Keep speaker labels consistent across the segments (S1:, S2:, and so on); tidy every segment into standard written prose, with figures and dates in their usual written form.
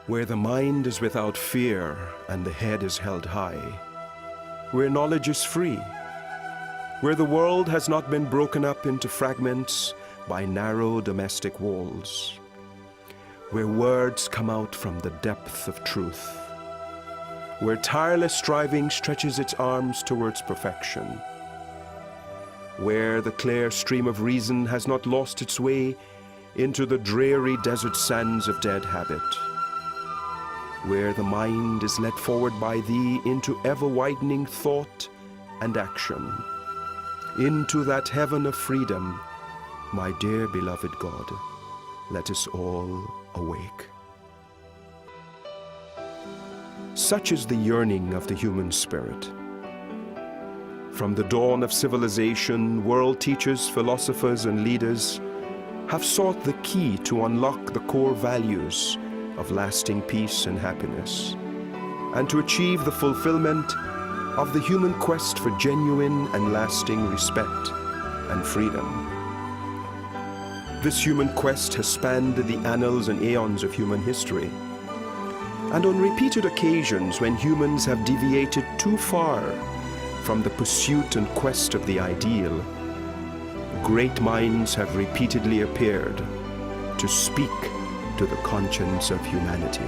S1: where the mind is without fear and the head is held high, where knowledge is free, where the world has not been broken up into fragments by narrow domestic walls, where words come out from the depth of truth, where tireless striving stretches its arms towards perfection, where the clear stream of reason has not lost its way into the dreary desert sands of dead habit, where the mind is led forward by thee into ever-widening thought and action, into that heaven of freedom, my dear beloved God, let us all awake. Such is the yearning of the human spirit. From the dawn of civilization, world teachers, philosophers, and leaders have sought the key to unlock the core values of lasting peace and happiness, and to achieve the fulfillment of the human quest for genuine and lasting respect and freedom. This human quest has spanned the annals and aeons of human history, and on repeated occasions when humans have deviated too far from the pursuit and quest of the ideal, great minds have repeatedly appeared to speak to the conscience of humanity.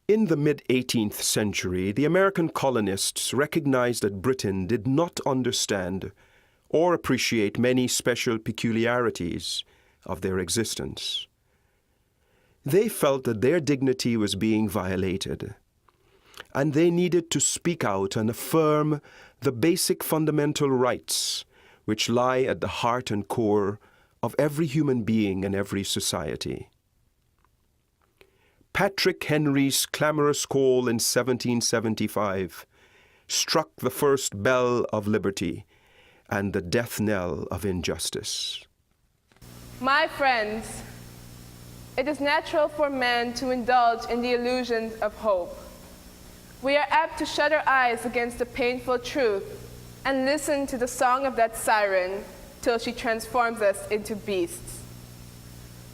S1: In the mid-18th century, the American colonists recognized that Britain did not understand or appreciate many special peculiarities of their existence. They felt that their dignity was being violated, and they needed to speak out and affirm the basic fundamental rights which lie at the heart and core of every human being and every society. Patrick Henry's clamorous call in 1775 struck the first bell of liberty and the death knell of injustice.
S2: My friends, it is natural for men to indulge in the illusions of hope. We are apt to shut our eyes against the painful truth and listen to the song of that siren till she transforms us into beasts.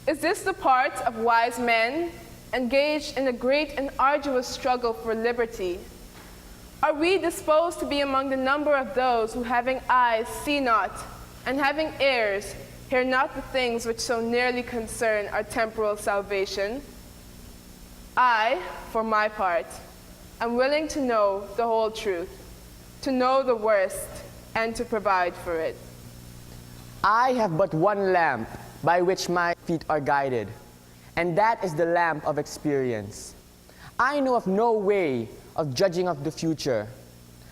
S2: Is this the part of wise men engaged in a great and arduous struggle for liberty? Are we disposed to be among the number of those who, having eyes, see not, and having ears, hear not the things which so nearly concern our temporal salvation? I, for my part, am willing to know the whole truth, to know the worst, and to provide for it.
S3: I have but one lamp by which my feet are guided, and that is the lamp of experience. I know of no way of judging of the future,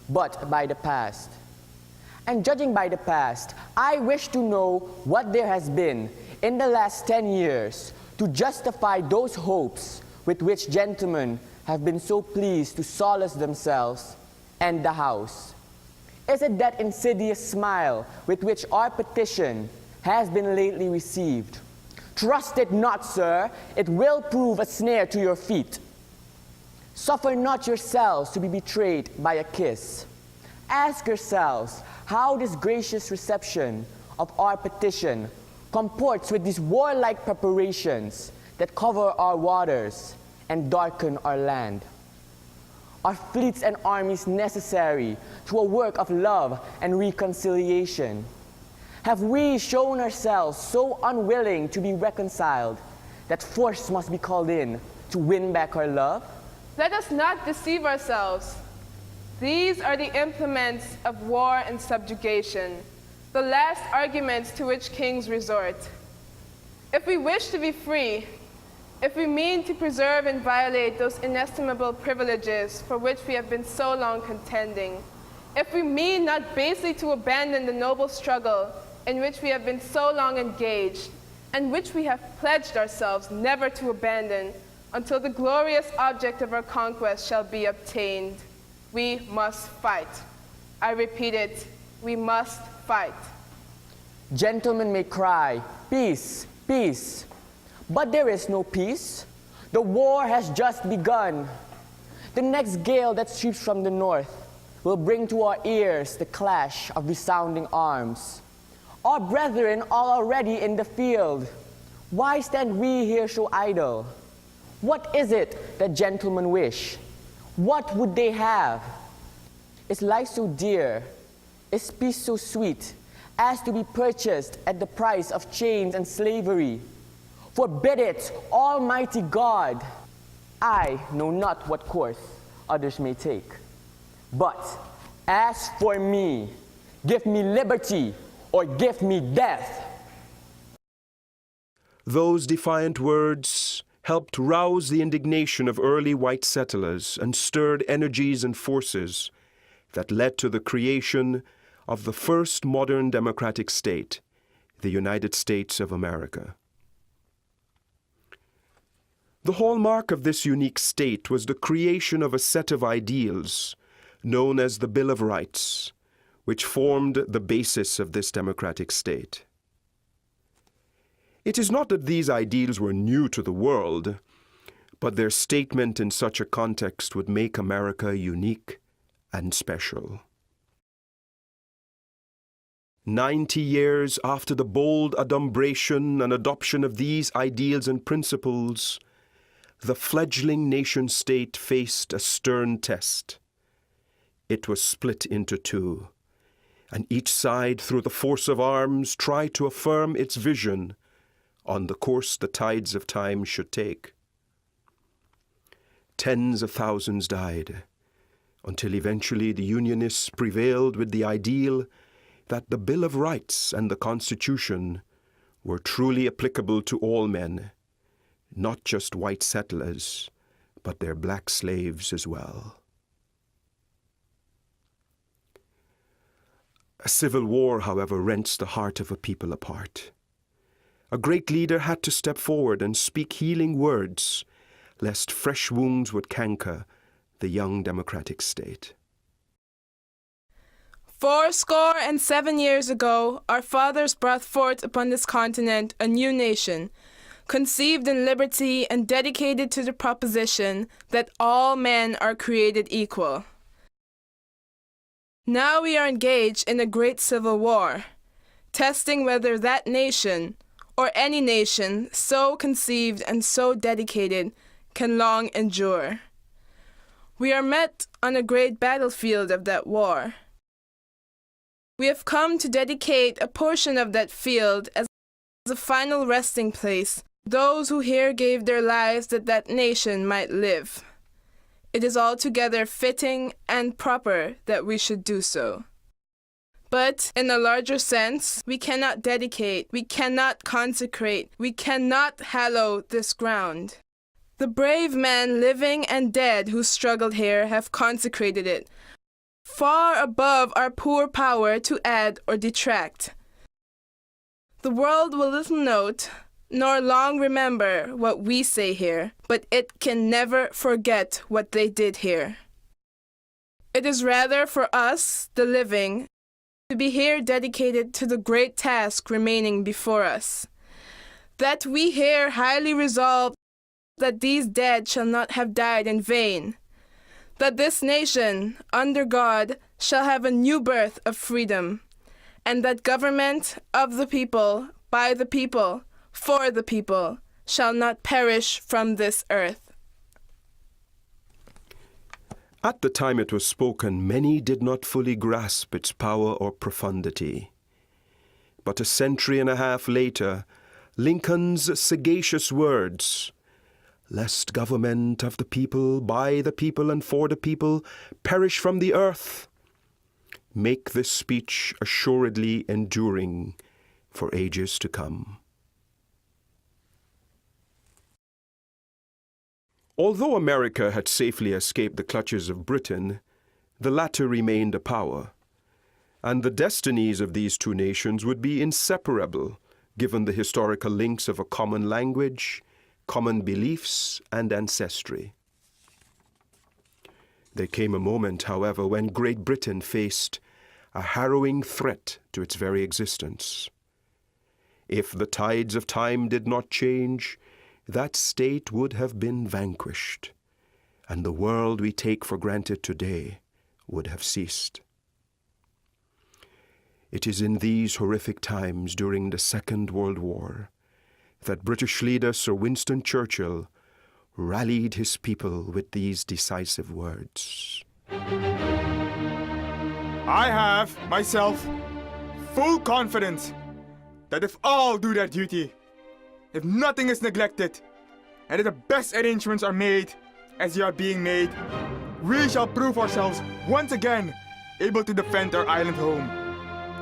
S3: but by the past. And judging by the past, I wish to know what there has been in the last 10 years to justify those hopes with which gentlemen have been so pleased to solace themselves and the House. Is it that insidious smile with which our petition has been lately received? Trust it not, sir, it will prove a snare to your feet. Suffer not yourselves to be betrayed by a kiss. Ask yourselves how this gracious reception of our petition comports with these warlike preparations that cover our waters and darken our land. Are fleets and armies necessary to a work of love and reconciliation? Have we shown ourselves so unwilling to be reconciled that force must be called in to win back our love?
S2: Let us not deceive ourselves. These are the implements of war and subjugation, the last arguments to which kings resort. If we wish to be free, if we mean to preserve and violate those inestimable privileges for which we have been so long contending, if we mean not basely to abandon the noble struggle in which we have been so long engaged, and which we have pledged ourselves never to abandon until the glorious object of our conquest shall be obtained, we must fight. I repeat it, we must fight.
S3: Gentlemen may cry, peace, peace, but there is no peace. The war has just begun. The next gale that sweeps from the north will bring to our ears the clash of resounding arms. Our brethren are already in the field. Why stand we here so idle? What is it that gentlemen wish? What would they have? Is life so dear? Is peace so sweet as to be purchased at the price of chains and slavery? Forbid it, Almighty God. I know not what course others may take. But as for me, give me liberty or give me death.
S1: Those defiant words helped rouse the indignation of early white settlers and stirred energies and forces that led to the creation of the first modern democratic state, the United States of America. The hallmark of this unique state was the creation of a set of ideals known as the Bill of Rights, which formed the basis of this democratic state. It is not that these ideals were new to the world, but their statement in such a context would make America unique and special. 90 years after the bold adumbration and adoption of these ideals and principles, the fledgling nation-state faced a stern test. It was split into two, and each side, through the force of arms, tried to affirm its vision on the course the tides of time should take. Tens of thousands died, until eventually the Unionists prevailed with the ideal that the Bill of Rights and the Constitution were truly applicable to all men, not just white settlers, but their black slaves as well. A civil war, however, rents the heart of a people apart. A great leader had to step forward and speak healing words, lest fresh wounds would canker the young democratic state.
S2: 77 years ago, our fathers brought forth upon this continent a new nation, conceived in liberty and dedicated to the proposition that all men are created equal. Now we are engaged in a great civil war, testing whether that nation, or any nation so conceived and so dedicated, can long endure. We are met on a great battlefield of that war. We have come to dedicate a portion of that field as a final resting place, those who here gave their lives that that nation might live. It is altogether fitting and proper that we should do so. But in a larger sense, we cannot dedicate, we cannot consecrate, we cannot hallow this ground. The brave men living and dead who struggled here have consecrated it, far above our poor power to add or detract. The world will little note, nor long remember what we say here, but it can never forget what they did here. It is rather for us, the living, to be here dedicated to the great task remaining before us, that we here highly resolve that these dead shall not have died in vain, that this nation, under God, shall have a new birth of freedom, and that government of the people, by the people, for the people, shall not perish from this earth.
S1: At the time it was spoken, many did not fully grasp its power or profundity. But a century and a half later, Lincoln's sagacious words, "Lest government of the people, by the people, and for the people, perish from the earth," make this speech assuredly enduring for ages to come. Although America had safely escaped the clutches of Britain, the latter remained a power, and the destinies of these two nations would be inseparable, given the historical links of a common language, common beliefs, and ancestry. There came a moment, however, when Great Britain faced a harrowing threat to its very existence. If the tides of time did not change, that state would have been vanquished, and the world we take for granted today would have ceased. It is in these horrific times during the Second World War that British leader Sir Winston Churchill rallied his people with these decisive words.
S4: I have, myself, full confidence that if all do their duty, if nothing is neglected, and if the best arrangements are made as they are being made, we shall prove ourselves once again able to defend our island home,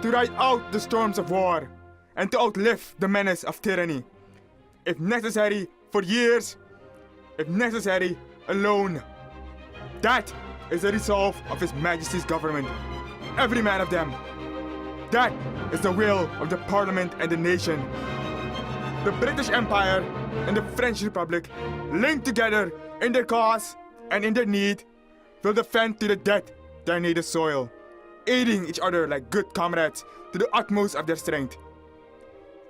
S4: to ride out the storms of war, and to outlive the menace of tyranny. If necessary, for years, if necessary, alone. That is the resolve of His Majesty's government, every man of them. That is the will of the Parliament and the nation. The British Empire and the French Republic, linked together in their cause and in their need, will defend to the death their native soil, aiding each other like good comrades to the utmost of their strength.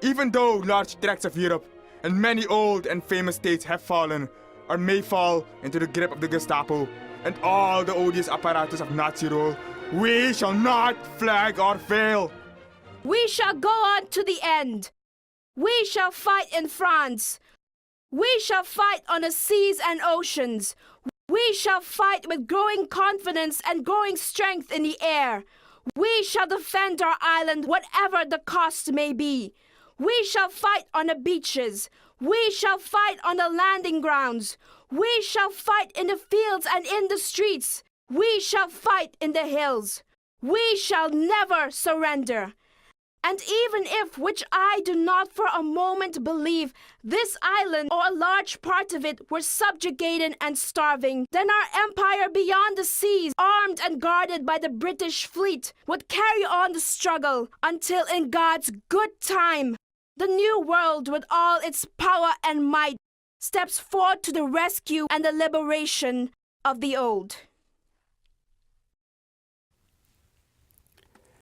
S4: Even though large tracts of Europe and many old and famous states have fallen or may fall into the grip of the Gestapo and all the odious apparatus of Nazi rule, we shall not flag or fail.
S5: We shall go on to the end. We shall fight in France. We shall fight on the seas and oceans. We shall fight with growing confidence and growing strength in the air. We shall defend our island whatever the cost may be. We shall fight on the beaches. We shall fight on the landing grounds. We shall fight in the fields and in the streets. We shall fight in the hills. We shall never surrender. And even if, which I do not for a moment believe, this island or a large part of it were subjugated and starving, then our empire beyond the seas, armed and guarded by the British fleet, would carry on the struggle until in God's good time, the new world with all its power and might steps forth to the rescue and the liberation of the old.